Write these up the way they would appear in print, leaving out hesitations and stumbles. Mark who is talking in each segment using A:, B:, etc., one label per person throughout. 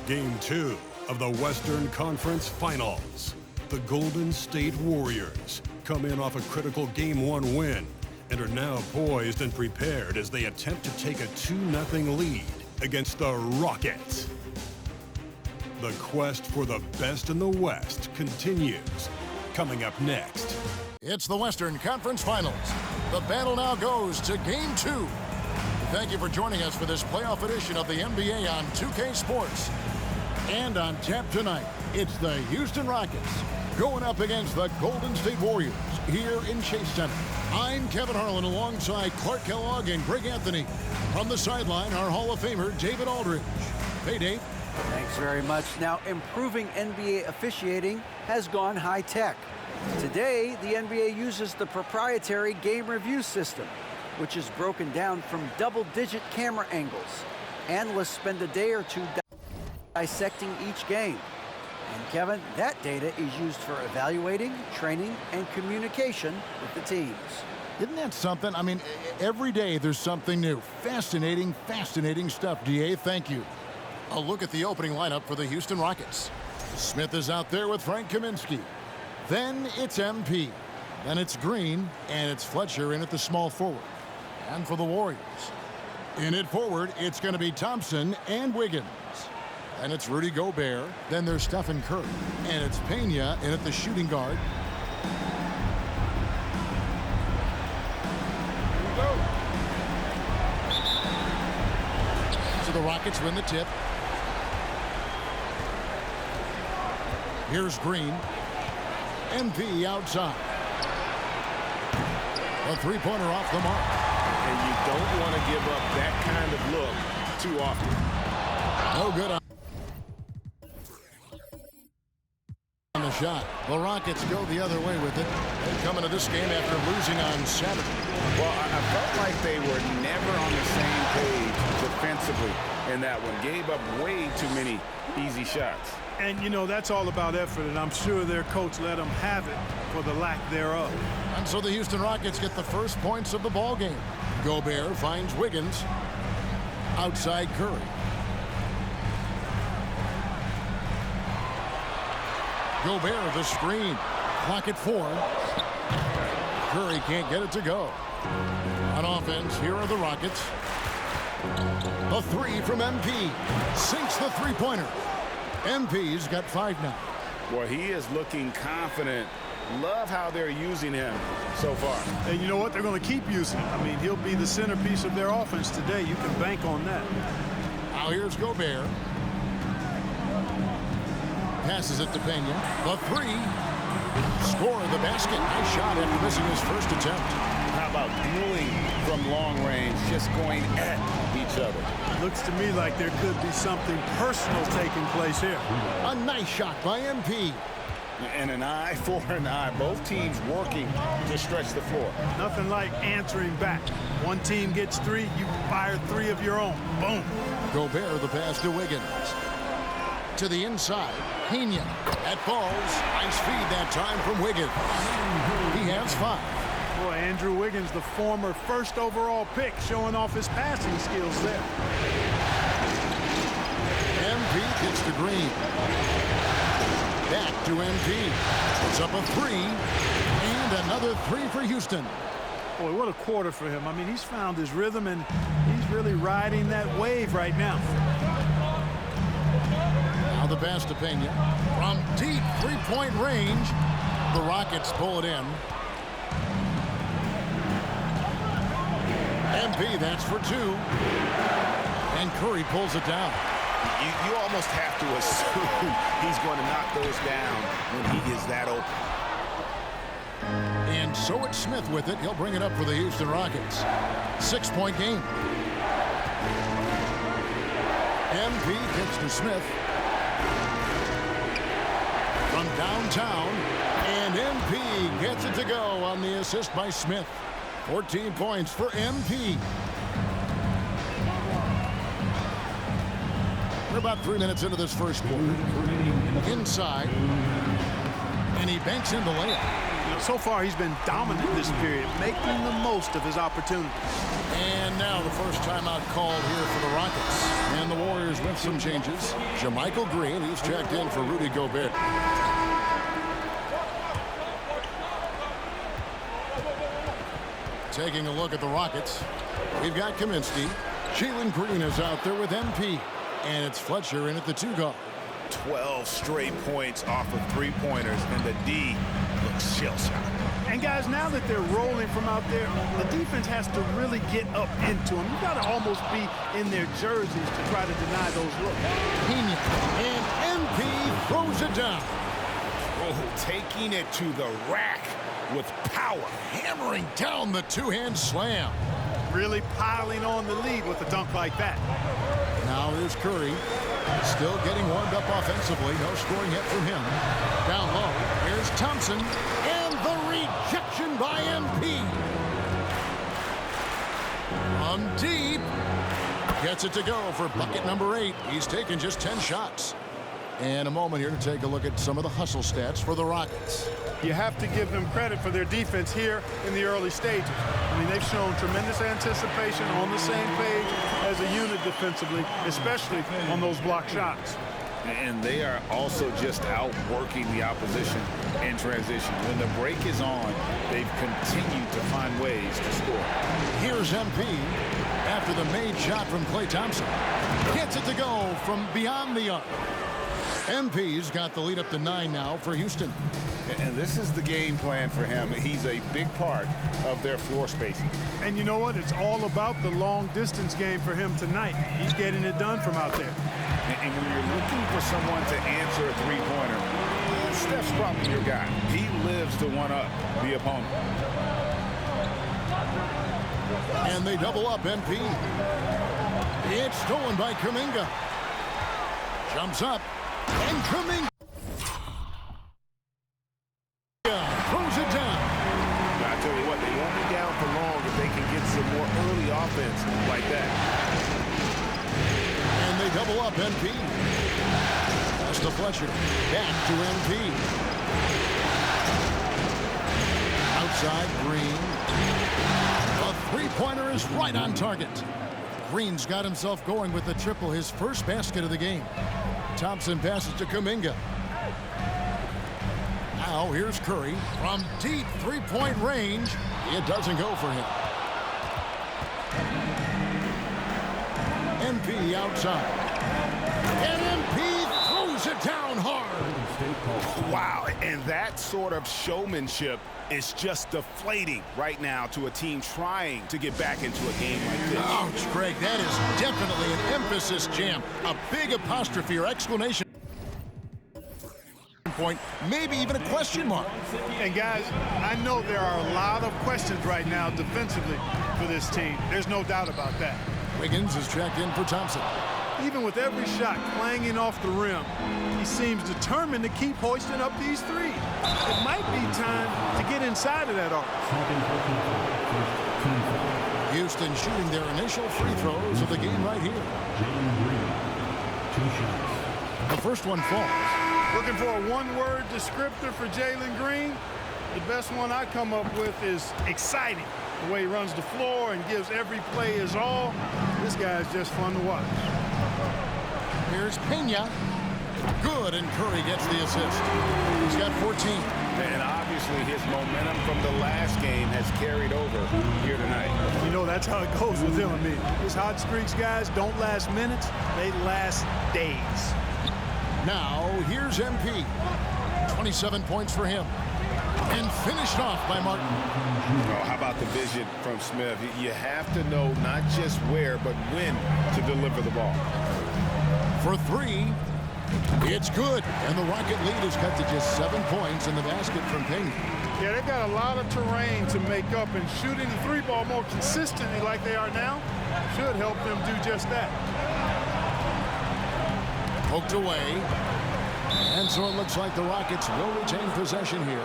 A: Game 2 of the Western Conference Finals. The Golden State Warriors come in off a critical Game 1 win and are now poised and prepared as they attempt to take a 2-0 lead against the Rockets. The quest for the best in the West continues. Coming up next.
B: It's the Western Conference Finals. The battle now goes to Game 2. Thank you for joining us for this playoff edition of the NBA on 2K Sports. And on tap tonight, it's the Houston Rockets going up against the Golden State Warriors here in Chase Center. I'm Kevin Harlan alongside Clark Kellogg and Greg Anthony. From the sideline, our Hall of Famer, David Aldridge. Hey, Dave.
C: Thanks very much. Now, improving NBA officiating has gone high-tech. Today, the NBA uses the proprietary game review system, which is broken down from double-digit camera angles. Analysts spend a day or two dissecting each game. And Kevin, that data is used for evaluating, training, and communication with the teams.
B: Isn't that something? I mean, every day there's something new. Fascinating, fascinating stuff, DA. Thank you. A look at the opening lineup for the Houston Rockets. Smith is out there with Frank Kaminsky. Then it's MP. Then it's Green, and it's Fletcher in at the small forward. And for the Warriors, in it forward, it's going to be Thompson and Wiggins. And it's Rudy Gobert. Then there's Stephen Curry. And it's Pena in at the shooting guard. Here we go. So the Rockets win the tip. Here's Green. MP outside. A three-pointer off the mark.
D: And you don't want to give up that kind of look too often.
B: No good on the shot. The Rockets go the other way with it. They come into this game after losing on Saturday.
D: Well, I felt like they were never on the same page defensively in that one. Gave up way too many easy shots.
E: And, you know, that's all about effort, and I'm sure their coach let them have it for the lack thereof.
B: And so the Houston Rockets get the first points of the ball game. Gobert finds Wiggins. Outside Curry. Gobert, the screen. Clock at 4. Curry can't get it to go. On offense, here are the Rockets. A three from MP. Sinks the three-pointer. MP's got 5 now.
D: Well, he is looking confident. Love how they're using him so far.
E: And you know what? They're going to keep using him. I mean, he'll be the centerpiece of their offense today. You can bank on that.
B: Now here's Gobert. Passes it to Pena. The three. Score the basket. Nice shot after missing his first attempt.
D: How about dueling from long range, just going at each other?
E: Looks to me like there could be something personal taking place here.
B: A nice shot by MP.
D: And an eye for an eye. Both teams working to stretch the floor.
E: Nothing like answering back. One team gets 3, you fire 3 of your own. Boom.
B: Gobert the pass to Wiggins. To the inside. Pena. That falls. Nice feed that time from Wiggins. He has 5.
E: Boy, Andrew Wiggins, the former first overall pick, showing off his passing skills there.
B: MP gets to Green. Back to MP. It's up a 3. And another 3 for Houston.
E: Boy, what a quarter for him. I mean, he's found his rhythm, and he's really riding that wave right now.
B: Now the pass to Pena. From deep three-point range, the Rockets pull it in. MP, that's for 2. And Curry pulls it down.
D: You almost have to assume he's going to knock those down when he is that open.
B: And so it's Smith with it. He'll bring it up for the Houston Rockets. 6-point game. MP gets to Smith. From downtown. And MP gets it to go on the assist by Smith. 14 points for MP. We're about 3 minutes into this first quarter. Inside. And he banks in the layup.
E: You know, so far he's been dominant this period, making the most of his opportunities.
B: And now the first timeout called here for the Rockets. And And the Warriors with some changes. Jermichael Green, he's checked in for Rudy Gobert. Taking a look at the Rockets, we've got Kaminsky. Jalen Green is out there with MP. And it's Fletcher in at the 2 guard.
D: 12 straight points off of three-pointers, and the D looks shell-shocked.
E: And guys, now that they're rolling from out there, the defense has to really get up into them. You got to almost be in their jerseys to try to deny those looks.
B: Pena, and MP throws it down.
D: Oh, taking it to the rack with power.
B: Hammering down the two-hand slam.
E: Really piling on the lead with a dunk like that.
B: Now here's Curry. Still getting warmed up offensively. No scoring yet from him. Down low, here's Thompson. And the rejection by MP. From deep. Gets it to go for bucket number 8. He's taken just 10 shots. And a moment here to take a look at some of the hustle stats for the Rockets.
E: You have to give them credit for their defense here in the early stages. I mean, they've shown tremendous anticipation, on the same page as a unit defensively, especially on those block shots.
D: And they are also just outworking the opposition in transition. When the break is on, they've continued to find ways to score.
B: Here's MP after the made shot from Klay Thompson. Gets it to go from beyond the arc. MP's got the lead up to 9 now for Houston.
D: And this is the game plan for him. He's a big part of their floor spacing.
E: And you know what? It's all about the long-distance game for him tonight. He's getting it done from out there.
D: And when you're looking for someone to answer a three-pointer, Steph's probably your guy. He lives to one-up the opponent.
B: And they double up MP. It's stolen by Kuminga. Jumps up. And Kuminga throws it down.
D: I tell you what, they won't be down for long if they can get some more early offense like that.
B: And they double up MP. Pass to Fletcher. Back to MP. Outside Green. The three-pointer is right on target. Green's got himself going with the triple, his first basket of the game. Thompson passes to Kuminga. Now here's Curry from deep three-point range. It doesn't go for him. MP outside. And MP throws it down hard.
D: Wow, and that sort of showmanship is just deflating right now to a team trying to get back into a game like this.
B: Ouch, Greg, that is definitely an emphasis jam. A big apostrophe or exclamation point, maybe even a question mark.
E: And guys, I know there are a lot of questions right now defensively for this team. There's no doubt about that.
B: Wiggins is checked in for Thompson.
E: Even with every shot clanging off the rim, he seems determined to keep hoisting up these threes. It might be time to get inside of that arc.
B: Houston shooting their initial free throws of the game right here. The first one falls.
E: Looking for a one-word descriptor for Jalen Green? The best one I come up with is exciting. The way he runs the floor and gives every play his all. This guy's just fun to watch.
B: Here's Pena. Good, and Curry gets the assist. He's got 14.
D: And obviously his momentum from the last game has carried over here tonight.
E: You know, that's how it goes with him. I mean, his hot streaks, guys, don't last minutes. They last days.
B: Now, here's MP. 27 points for him. And finished off by Martin.
D: Oh, how about the vision from Smith? You have to know not just where, but when to deliver the ball.
B: For three, it's good. And the Rocket lead is cut to just 7 points in the basket from Pena.
E: Yeah, they've got a lot of terrain to make up, and shooting the three ball more consistently like they are now should help them do just that.
B: Poked away. And so it looks like the Rockets will retain possession here.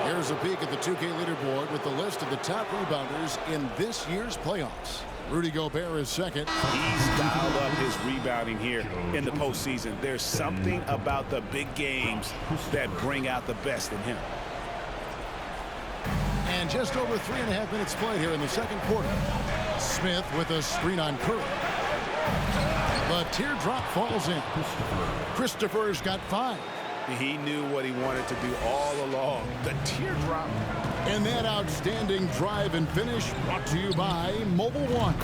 B: Here's a peek at the 2K leaderboard with the list of the top rebounders in this year's playoffs. Rudy Gobert is second.
D: He's dialed up his rebounding here in the postseason. There's something about the big games that bring out the best in him.
B: And just over 3.5 minutes played here in the second quarter. Smith with a screen on Curry. teardrop falls in. Christopher's got 5.
D: He knew what he wanted to do all along. The teardrop.
B: And that outstanding drive and finish brought to you by Mobile One.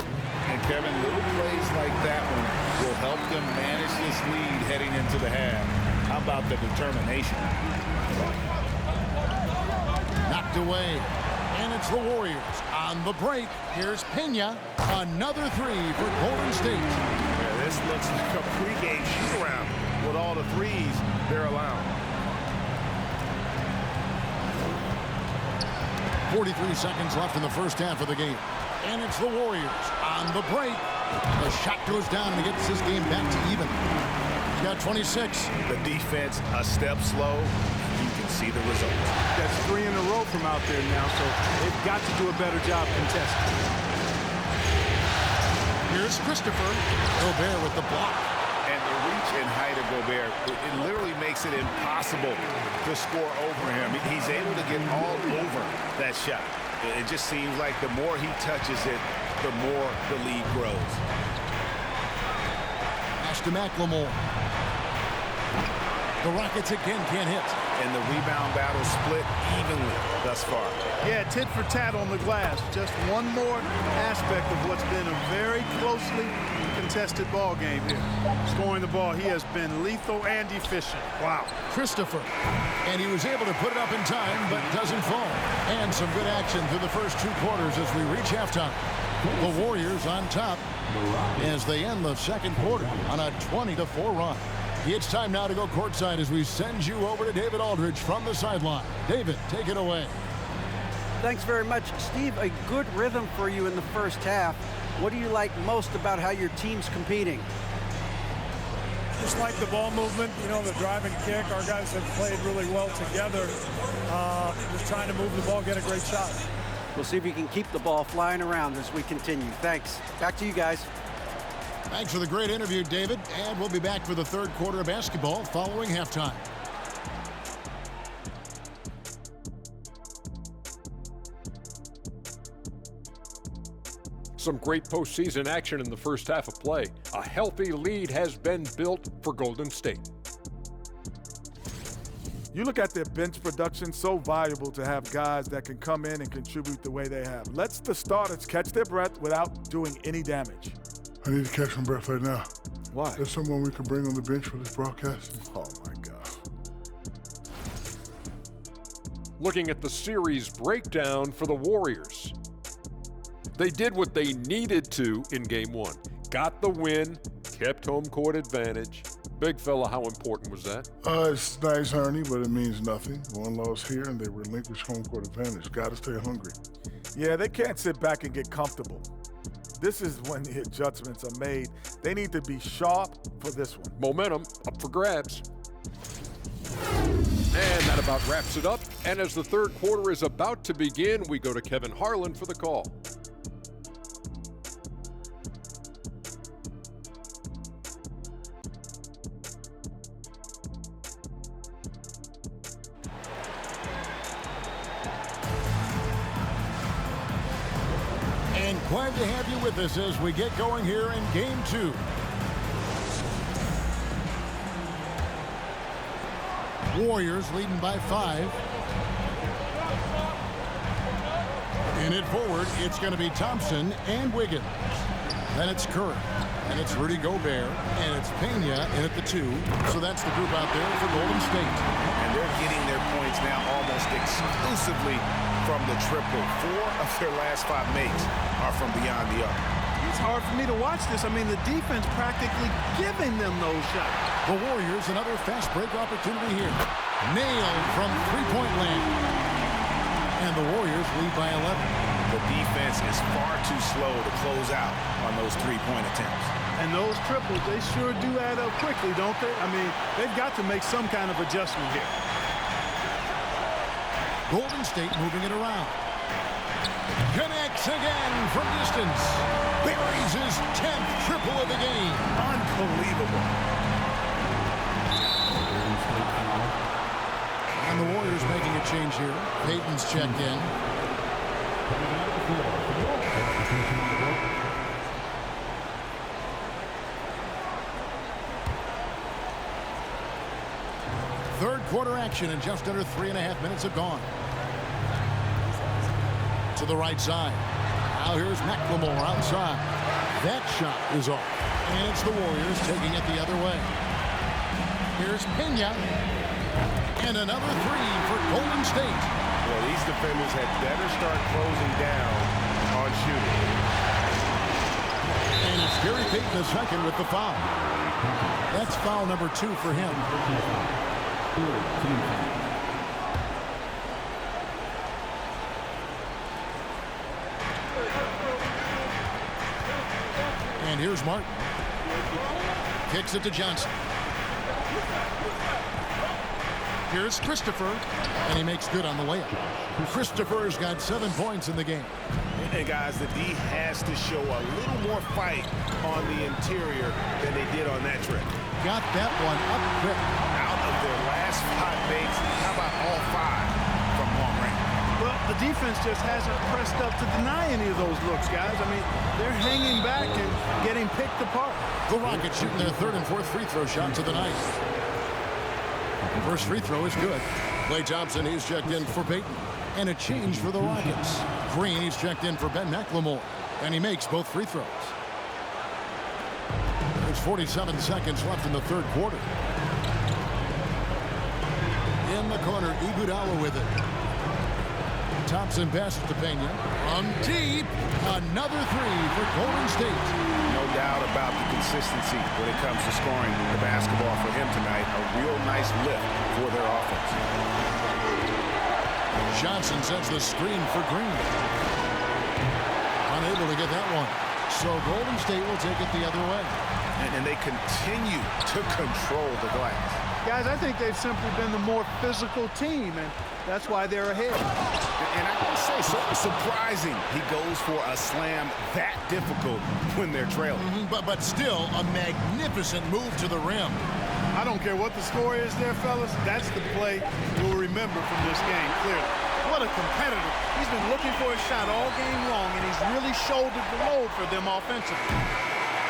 D: And Kevin, little plays like that one will help them manage this lead heading into the half. How about the determination?
B: Knocked away. And it's the Warriors on the break. Here's Pena. Another 3 for Golden State.
D: Yeah, this looks like a pregame shoot-around with all the threes they're allowing.
B: 43 seconds left in the first half of the game. And it's the Warriors on the break. The shot goes down and gets this game back to even. He's got 26.
D: The defense a step slow. You can see the results.
E: That's 3 in a row from out there now, so they've got to do a better job contesting.
B: Here's Christopher. Gobert with the block.
D: And the reach and height of Gobert, it literally makes it impossible to score over him. He's able to get all over that shot. It just seems like the more he touches it, the more the lead grows.
B: Pass to McLemore. The Rockets again can't hit.
D: And the rebound battle split evenly thus far.
E: Yeah, tit for tat on the glass. Just one more aspect of what's been a very closely contested ball game here. Scoring the ball, he has been lethal and efficient. Wow.
B: Christopher. And he was able to put it up in time, but doesn't fall. And some good action through the first 2 quarters as we reach halftime. The Warriors on top as they end the second quarter on a 20-4 run. It's time now to go courtside as we send you over to David Aldridge from the sideline. David, take it away.
C: Thanks very much, Steve. A good rhythm for you in the first half. What do you like most about how your team's competing?
F: Just like the ball movement, you know, the drive and kick. Our guys have played really well together. Just trying to move the ball, get a great shot.
C: We'll see if you can keep the ball flying around as we continue. Thanks. Back to you guys.
B: Thanks for the great interview, David. And we'll be back for the third quarter of basketball following halftime.
G: Some great postseason action in the first half of play. A healthy lead has been built for Golden State.
H: You look at their bench production, so valuable to have guys that can come in and contribute the way they have. Lets the starters catch their breath without doing any damage.
I: I need to catch my breath right now.
H: Why?
I: There's someone we can bring on the bench for this broadcast.
H: Oh, my God.
G: Looking at the series breakdown for the Warriors. They did what they needed to in Game 1. Got the win, kept home court advantage. Big fella, how important was that?
I: It's nice, Ernie, but it means nothing. One loss here, and they relinquish home court advantage. Got to stay hungry.
H: Yeah, they can't sit back and get comfortable. This is when the adjustments are made. They need to be sharp for this one.
G: Momentum up for grabs. And that about wraps it up. And as the third quarter is about to begin, we go to Kevin Harlan for the call.
B: Glad to have you with us as we get going here in Game 2. Warriors leading by 5. In it forward, it's going to be Thompson and Wiggins. Then it's Curry. And it's Rudy Gobert. And it's Pena in at the 2. So that's the group out there for Golden State.
D: And they're getting their points now almost exclusively from the triple. 4 of their last 5 makes are from beyond the arc.
E: It's hard for me to watch this. I mean, the defense practically giving them those shots.
B: The Warriors, another fast break opportunity here. Nailed from three-point land. And the Warriors lead by 11.
D: The defense is far too slow to close out on those three-point attempts.
E: And those triples, they sure do add up quickly, don't they? I mean, they've got to make some kind of adjustment here.
B: Golden State moving it around. Connects again from distance. Buries his 10th triple of the game.
D: Unbelievable.
B: And the Warriors making a change here. Payton's checked in. Third quarter action, and just under 3.5 minutes have gone. To the right side. Now here's McLemore outside. That shot is off. And it's the Warriors taking it the other way. Here's Pena. And another three for Golden State.
D: Well, these defenders had better start closing down on shooting.
B: And it's Gary Payton the second with the foul. That's foul number 2 for him. And here's Martin. Kicks it to Johnson. Here's Christopher, and he makes good on the layup. Christopher's got 7 points in the game.
D: And guys, the D has to show a little more fight on the interior than they did on that trip.
B: Got that one up quick.
D: Out of their last 5 makes, how about all 5 from long range?
E: Well, the defense just hasn't pressed up to deny any of those looks, guys. I mean, they're hanging back and getting picked apart.
B: The Rockets shooting their 3rd and 4th free throw shots of the night. First free throw is good. Klay Thompson, he's checked in for Payton. And a change for the Rockets. Green, he's checked in for Ben McLemore. And he makes both free throws. There's 47 seconds left in the 3rd quarter. In the corner, Iguodala with it. Thompson passes to Pena. On deep. Another three for Golden State.
D: No doubt about the consistency when it comes to scoring the basketball for him tonight. A real nice lift for their offense.
B: Johnson sets the screen for Green. Unable to get that one. So Golden State will take it the other way.
D: And they continue to control the glass.
E: Guys, I think they've simply been the more physical team, and that's why they're ahead.
D: And I can say, so surprising he goes for a slam that difficult when they're trailing.
B: But still, a magnificent move to the rim.
E: I don't care what the score is there, fellas. That's the play you'll remember from this game, clearly. What a competitor. He's been looking for a shot all game long, and he's really shouldered the load for them offensively.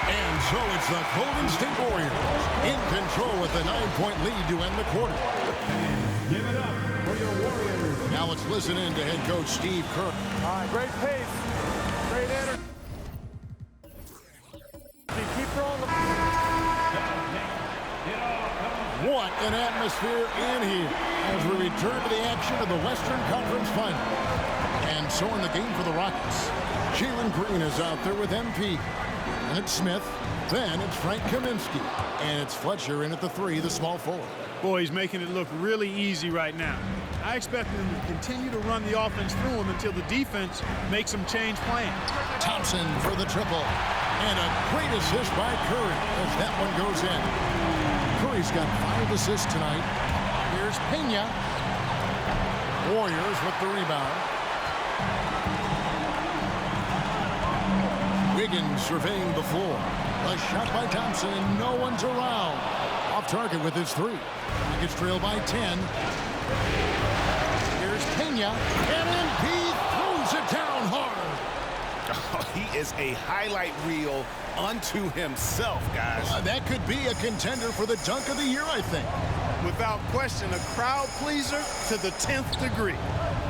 B: And so it's the Golden State Warriors in control with a 9-point lead to end the quarter.
A: Give it up for your Warriors.
B: Now let's listen in to head coach Steve Kerr.
H: All right, great pace, great energy. Keep rolling.
B: What an atmosphere in here as we return to the action of the Western Conference Final. And so in the game for the Rockets, Jalen Green is out there with MP. And it's Smith. Then it's Frank Kaminsky. And it's Fletcher in at the 3, the small forward.
E: Boy, he's making it look really easy right now. I expect them to continue to run the offense through him until the defense makes them change plans.
B: Thompson for the triple. And a great assist by Curry as that one goes in. Curry's got 5 assists tonight. Here's Pena. Warriors with the rebound. Wiggins surveying the floor. A shot by Thompson. No one's around. Off target with his 3. Rockets trail by 10. Here's Pena. And MP throws it down hard.
D: Oh, he is a highlight reel unto himself, guys.
B: That could be a contender for the dunk of the year, I think.
E: Without question, a crowd pleaser to the 10th degree.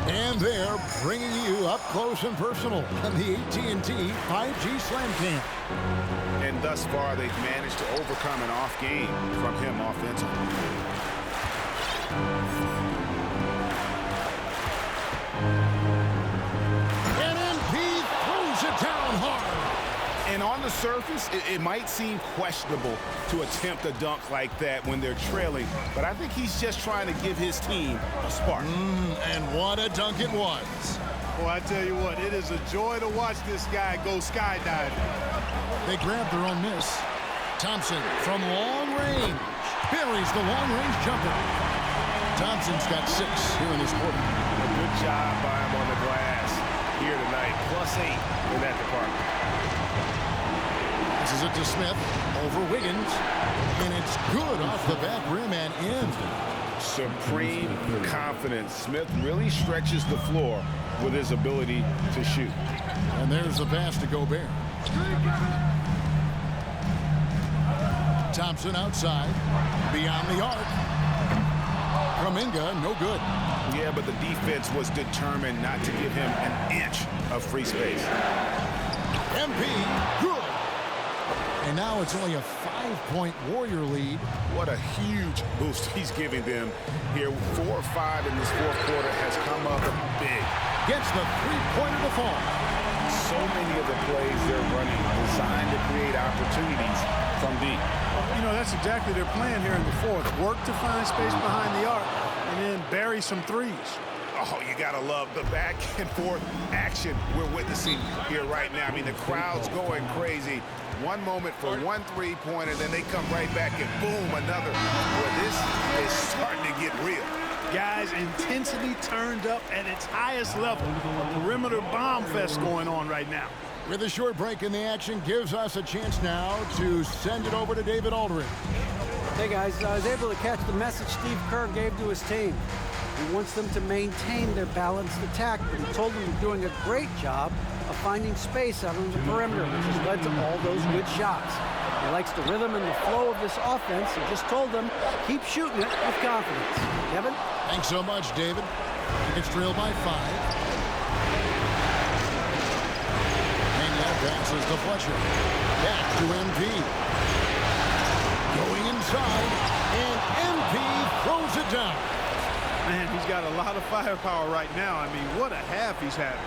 B: And they're bringing you up close and personal on the AT&T 5G Slam Cam.
D: And thus far, they've managed to overcome an off game from him offensively.
B: And MP throws it down hard.
D: And on the surface, it might seem questionable to attempt a dunk like that when they're trailing, but I think he's just trying to give his team a spark.
B: And what a dunk it was.
E: Well, I tell you what, it is a joy to watch this guy go skydiving.
B: They grab their own miss. Thompson from long range buries the long-range jumper. Thompson's got 6 here in this quarter.
D: A good job by him on the glass here tonight. +8 in that department.
B: This is it to Smith over Wiggins. And it's good off the back rim and in.
D: Supreme confidence. Smith really stretches the floor with his ability to shoot.
B: And there's the pass to Gobert. Thompson outside, beyond the arc. Kuminga, no good.
D: Yeah, but the defense was determined not to give him an inch of free space.
B: MP, good. And now it's only a 5-point Warrior lead.
D: What a huge boost he's giving them here. 4 or 5 in this fourth quarter has come up big.
B: Gets the three-pointer to fall.
D: So many of the plays they're running designed to create opportunities from deep.
E: You know, that's exactly their plan here in the fourth. Work to find space behind the arc and then bury some threes.
D: Oh, you gotta love the back and forth action we're witnessing here right now. I mean, the crowd's going crazy. One moment for one three-pointer, then they come right back and boom, another. Boy, this is starting to get real.
E: Guys, intensity turned up at its highest level. A perimeter bomb fest going on right now.
B: With a short break in the action, gives us a chance now to send it over to David Aldridge.
C: Hey guys, I was able to catch the message Steve Kerr gave to his team. He wants them to maintain their balanced attack, but he told them they're doing a great job of finding space out on the perimeter, which has led to all those good shots. He likes the rhythm and the flow of this offense. He just told them, keep shooting it with confidence. Kevin?
B: Thanks so much, David. It's trailed by 5. Passes to Fletcher. Back to MP. Going inside, and MP throws it down.
E: Man, he's got a lot of firepower right now. I mean, what a half he's having.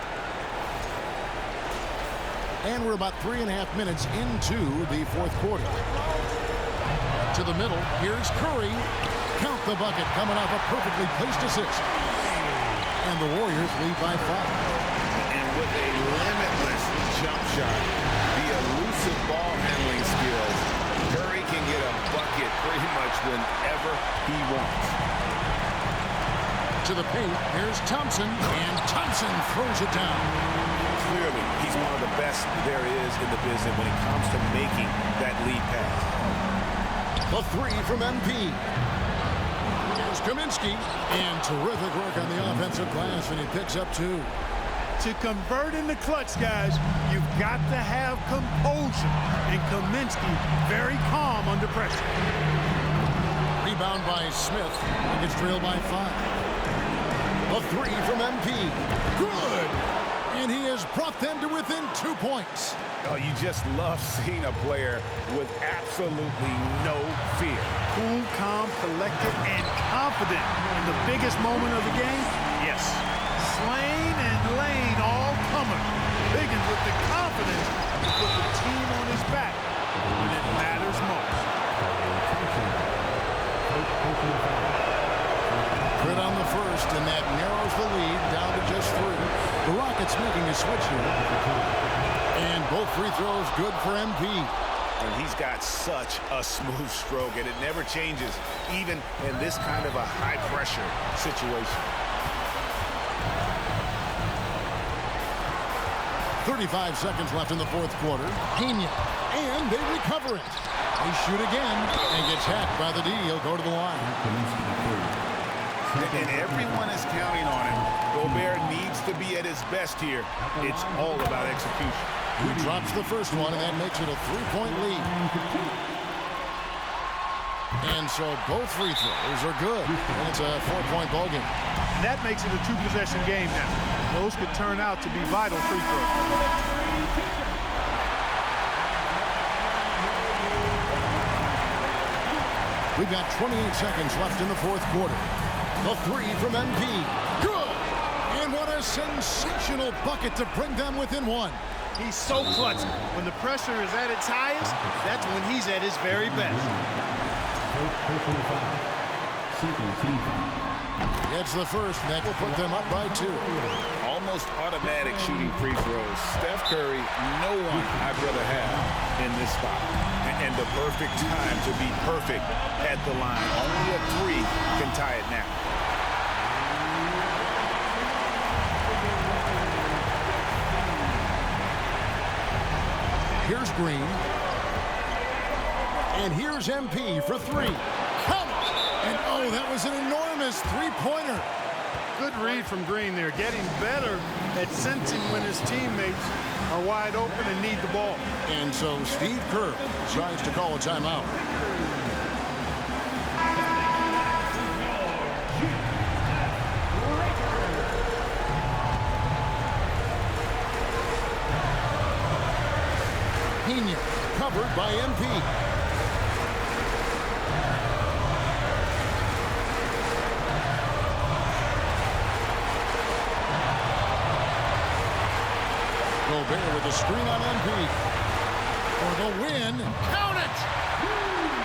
B: And we're about 3.5 minutes into the fourth quarter. To the middle, here's Curry. Count the bucket, coming off a perfectly placed assist. And the Warriors lead by 5.
D: And with a limitless jump shot, the elusive ball handling skills, Curry can get a bucket pretty much whenever he wants.
B: To the paint, here's Thompson, and Thompson throws it down.
D: Clearly, he's one of the best there is in the business when it comes to making that lead pass.
B: The 3 from MP. Here's Kaminsky, and terrific work on the offensive glass, and he picks up 2.
E: To convert in the clutch, guys, you've got to have composure. And Kaminsky very calm under pressure.
B: Rebound by Smith. He gets trailed by 5. A 3 from MP. Good! And he has brought them to within 2 points.
D: Oh, you just love seeing a player with absolutely no fear.
E: Cool, calm, collected, and confident in the biggest moment of the game. Yes. Slane and Lane all comers. Biggins with the confidence to put the team on his back when it matters most.
B: Crit on the first, and that narrows the lead down to just 3. The Rockets making a switch here. And both free throws good for MP.
D: And he's got such a smooth stroke, and it never changes, even in this kind of a high-pressure situation.
B: 35 seconds left in the fourth quarter. Pena, and they recover it. They shoot again, and gets hacked by the D. He'll go to the line.
D: And everyone is counting on him. Gobert needs to be at his best here. It's all about execution.
B: He drops the first one, and that makes it a 3-point lead. And so both free throws are good. And it's a 4-point ball game.
E: That makes it a 2-possession game now. Those could turn out to be vital free throws.
B: We've got 28 seconds left in the fourth quarter. The 3 from MP. Good! And what a sensational bucket to bring them within 1.
E: He's so clutch. When the pressure is at its highest, that's when he's at his very best.
B: Gets the first, and that will put them up by 2.
D: Almost automatic shooting free throws. Steph Curry, no one I'd rather have in this spot. And the perfect time to be perfect at the line. Only a 3 can tie it now.
B: Here's Green. And here's MP for 3. Count it! And oh, that was an enormous 3-pointer.
E: Good read from Green there, getting better at sensing when his teammates are wide open and need the ball.
B: And so Steve Kerr tries to call a timeout. Pena, covered by MP. Gobert with the screen on MP. For the win, count it!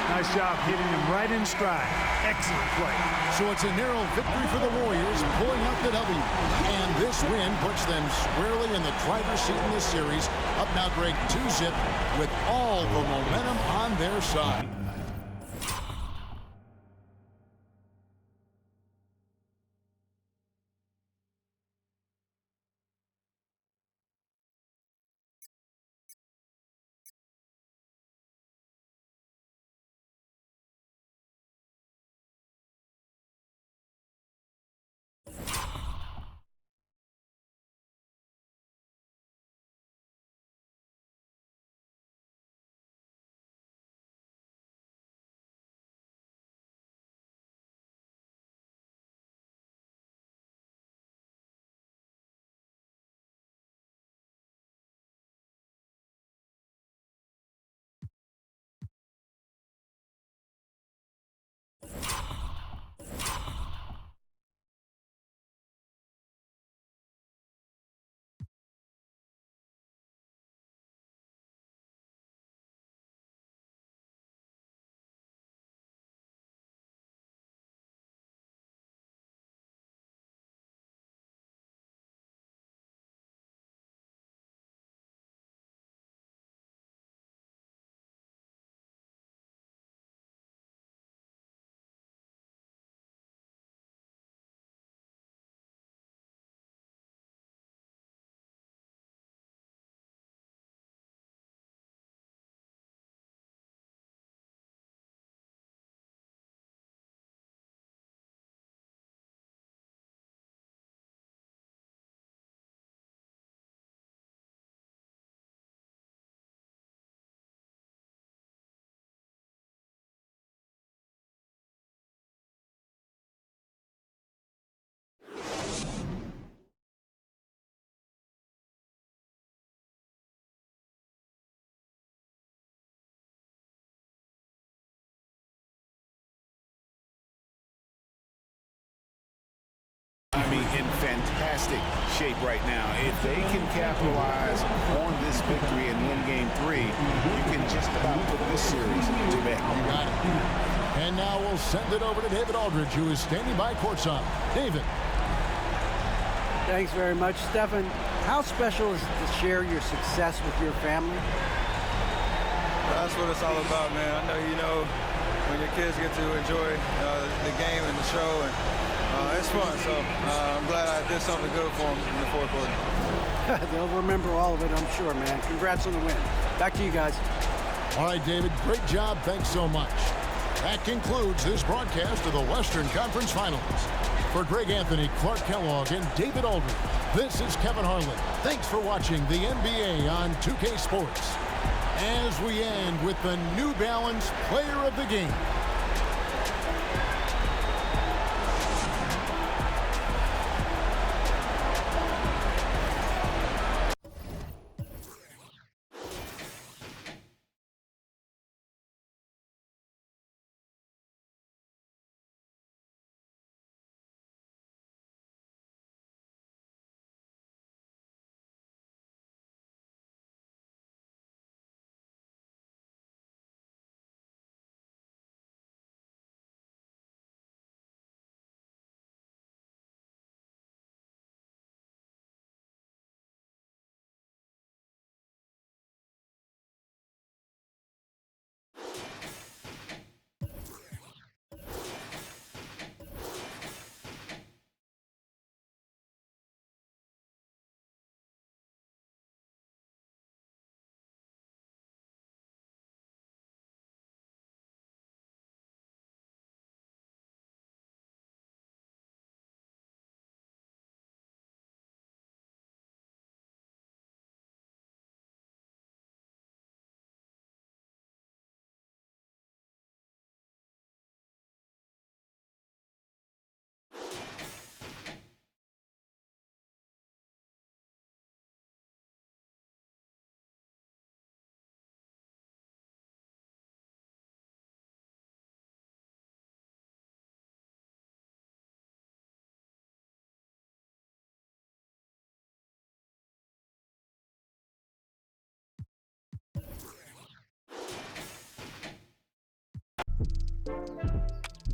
E: Nice job hitting him right in stride. Excellent play.
B: So it's a narrow victory for the Warriors, pulling out the W. And this win puts them squarely in the driver's seat in this series. Up now, Greg, 2-zip with all the momentum on their side.
D: I mean, in fantastic shape right now. If they can capitalize on this victory and win game 3, you can just about put this series to bed.
B: You got it. And now we'll send it over to David Aldridge, who is standing by courtside. David.
C: Thanks very much, Stephen. How special is it to share your success with your family?
J: That's what it's all about, man. I know you know when your kids get to enjoy the game and the show, and it's fun. So I'm glad I did something good for them in the fourth quarter.
C: They'll remember all of it, I'm sure, man. Congrats on the win. Back to you guys.
B: All right, David, great job. Thanks so much. That concludes this broadcast of the Western Conference Finals. For Greg Anthony, Clark Kellogg, and David Aldridge, this is Kevin Harlan. Thanks for watching the NBA on 2K Sports. As we end with the New Balance Player of the Game.
A: Warriors.